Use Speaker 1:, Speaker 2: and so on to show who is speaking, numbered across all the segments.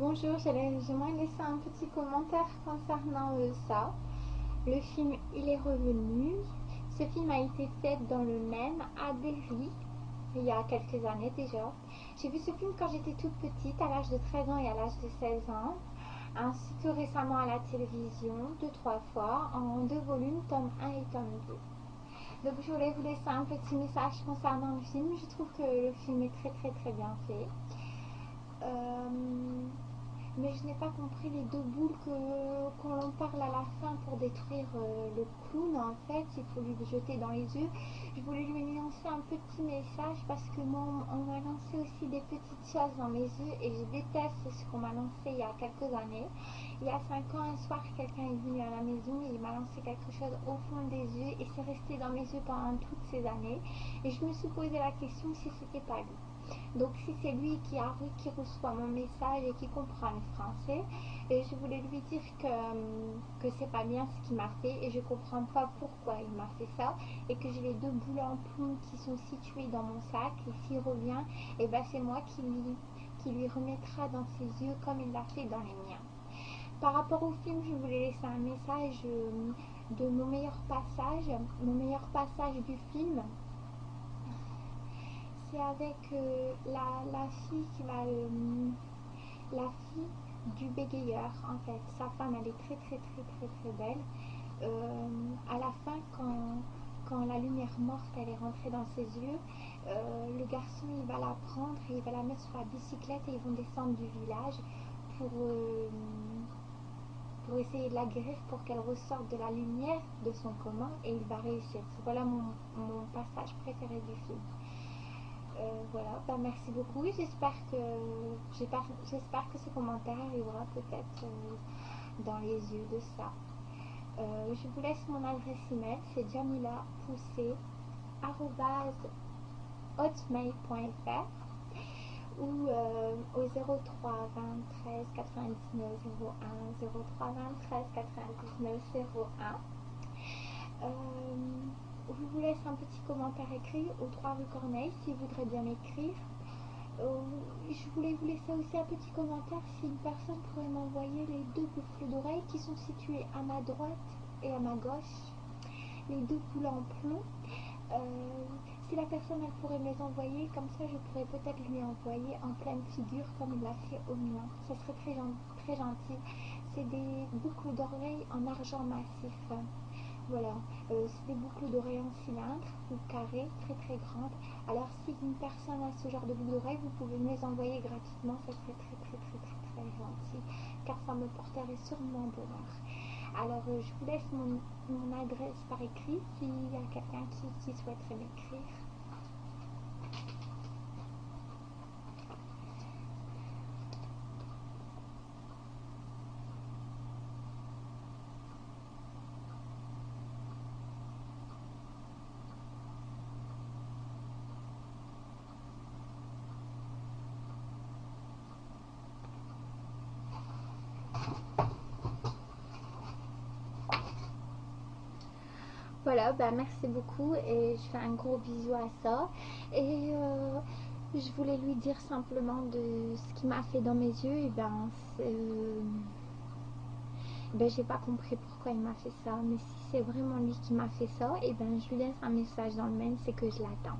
Speaker 1: Bonjour, j'aimerais laisser un petit commentaire concernant ça. Le film, il est revenu. Ce film a été fait dans le Maine, à Derry, il y a quelques années déjà. J'ai vu ce film quand j'étais toute petite, à l'âge de 13 ans et à l'âge de 16 ans, ainsi que récemment à la télévision, deux, trois fois, en deux volumes, tome 1 et tome 2. Donc je voulais vous laisser un petit message concernant le film. Je trouve que le film est très bien fait. Mais je n'ai pas compris les deux boules qu'on l'on parle à la fin pour détruire le clown. En fait, il faut lui jeter dans les yeux. Je voulais lui lancer un petit message parce que moi, on m'a lancé aussi des petites choses dans mes yeux et je déteste ce qu'on m'a lancé il y a quelques années. Il y a 5 ans, un soir, quelqu'un est venu à la maison et il m'a lancé quelque chose au fond des yeux et c'est resté dans mes yeux pendant toutes ces années. Et je me suis posé la question si c'était pas lui. Donc si c'est lui qui reçoit mon message et qui comprend le français, et je voulais lui dire que c'est pas bien ce qu'il m'a fait et je comprends pas pourquoi il m'a fait ça et que j'ai les deux boules en plomb qui sont situées dans mon sac et s'il revient, et ben c'est moi qui lui remettra dans ses yeux comme il l'a fait dans les miens. Par rapport au film, je voulais laisser un message de mon meilleur passage. Mon meilleur passage du film, c'est avec la fille qui va la fille du bégayeur. En fait, sa femme, elle est très belle. À la fin, quand la lumière morte elle est rentrée dans ses yeux, le garçon il va la prendre et il va la mettre sur la bicyclette et ils vont descendre du village pour, euh, pour essayer de la guérir pour qu'elle ressorte de la lumière de son coma et il va réussir. Voilà mon passage préféré du film. Voilà, bah, merci beaucoup. J'espère que ce commentaire arrivera peut-être dans les yeux de ça. Je vous laisse mon adresse email, c'est jamila.poussé@hotmail.fr ou au 03 20 13 99 01 03 20 13 99 01. Je vous laisse un petit commentaire écrit aux 3 rue Corneille s'il voudrait bien m'écrire. Je voulais vous laisser aussi un petit commentaire si une personne pourrait m'envoyer les deux boucles d'oreilles qui sont situées à ma droite et à ma gauche, les deux boules en plomb. Si la personne elle pourrait me les envoyer, comme ça je pourrais peut-être lui envoyer en pleine figure comme il l'a fait au mien. Ça serait très gentil. C'est des boucles d'oreilles en argent massif. Voilà, c'est des boucles d'oreilles en cylindre ou carré, très grandes. Alors si une personne a ce genre de boucles d'oreilles, vous pouvez me les envoyer gratuitement, ça serait très gentil, car ça me porterait sûrement bonheur. Alors je vous laisse mon adresse par écrit s'il y a quelqu'un qui souhaiterait m'écrire. Voilà, bah merci beaucoup et je fais un gros bisou à ça. Et je voulais lui dire simplement de ce qu'il m'a fait dans mes yeux. Et j'ai pas compris pourquoi il m'a fait ça. Mais si c'est vraiment lui qui m'a fait ça, et je lui laisse un message dans le mail, c'est que je l'attends.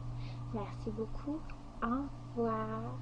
Speaker 1: Merci beaucoup. Au revoir.